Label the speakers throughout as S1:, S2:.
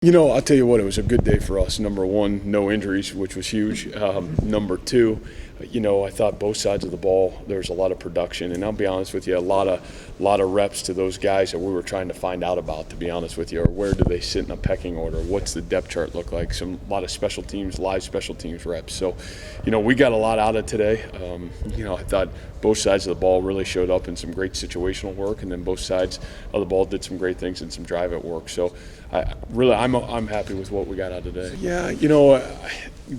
S1: I'll tell you what, it was a good day for us. Number one, no injuries, which was huge. Number two, I thought both sides of the ball, there was a lot of production. And I'll be honest with you, a lot of reps to those guys that we were trying to find out about, to be honest with you, or where do they sit in a pecking order? What's the depth chart look like? A lot of special teams, live special teams reps. So, we got a lot out of today. I thought both sides of the ball really showed up in some great situational work, and then both sides of the ball did some great things and some drive at work. So, I'm happy with what we got out today. Yeah,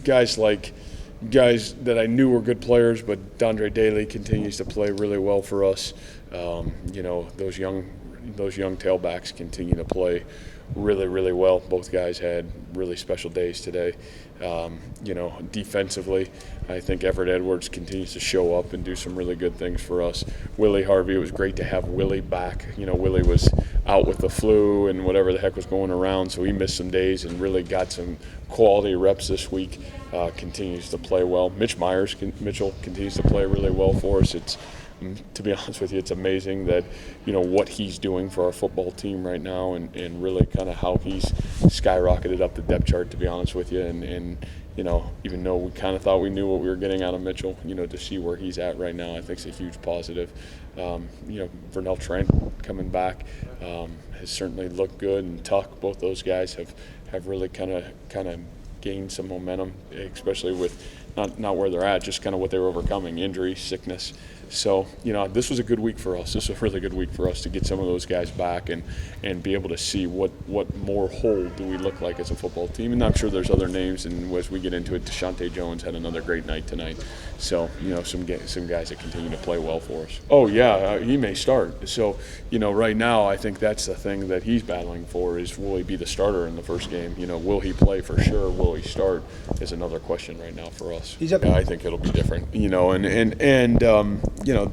S1: guys that I knew were good players, but Dondre Daly continues to play really well for us. Those young tailbacks continue to play really, really well. Both guys had really special days today. Defensively, I think Everett Edwards continues to show up and do some really good things for us. Willie Harvey, it was great to have Willie back. Willie was out with the flu and whatever the heck was going around, so he missed some days and really got some quality reps this week. Continues to play well. Mitchell continues to play really well for us. To be honest with you, it's amazing that, what he's doing for our football team right now and really kind of how he's skyrocketed up the depth chart, to be honest with you. And even though we kind of thought we knew what we were getting out of Mitchell, to see where he's at right now, I think is a huge positive. Vernell Trent coming back has certainly looked good, and Tuck, both those guys have really kind of gained some momentum, especially with not where they're at, just kind of what they were overcoming, injury, sickness. So, this was a good week for us. This was a really good week for us to get some of those guys back and be able to see what more whole do we look like as a football team. And I'm sure there's other names, and as we get into it, Deshaunte Jones had another great night tonight. So, some guys that continue to play well for us. Oh, yeah, he may start. So, right now I think that's the thing that he's battling for is will he be the starter in the first game? Will he play for sure? Will he start is another question right now for us. I think it'll be different,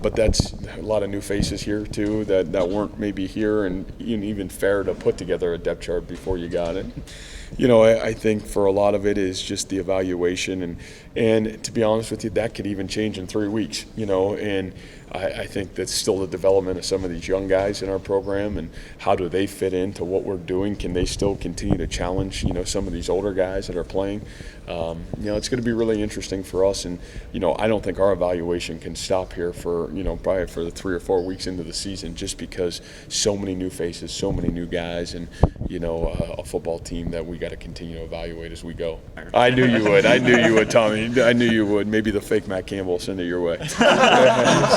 S1: but that's a lot of new faces here too that weren't maybe here and even fair to put together a depth chart before you got it. I think for a lot of it is just the evaluation and to be honest with you, that could even change in 3 weeks, and I think that's still the development of some of these young guys in our program and how do they fit into what we're doing. Can they still continue to challenge, some of these older guys that are playing? It's going to be really interesting for us, and I don't think our evaluation can stop here for probably for the 3 or 4 weeks into the season, just because so many new faces, so many new guys, and a football team that we got to continue to evaluate as we go. I knew you would, Tommy. I knew you would. Maybe the fake Matt Campbell send it your way.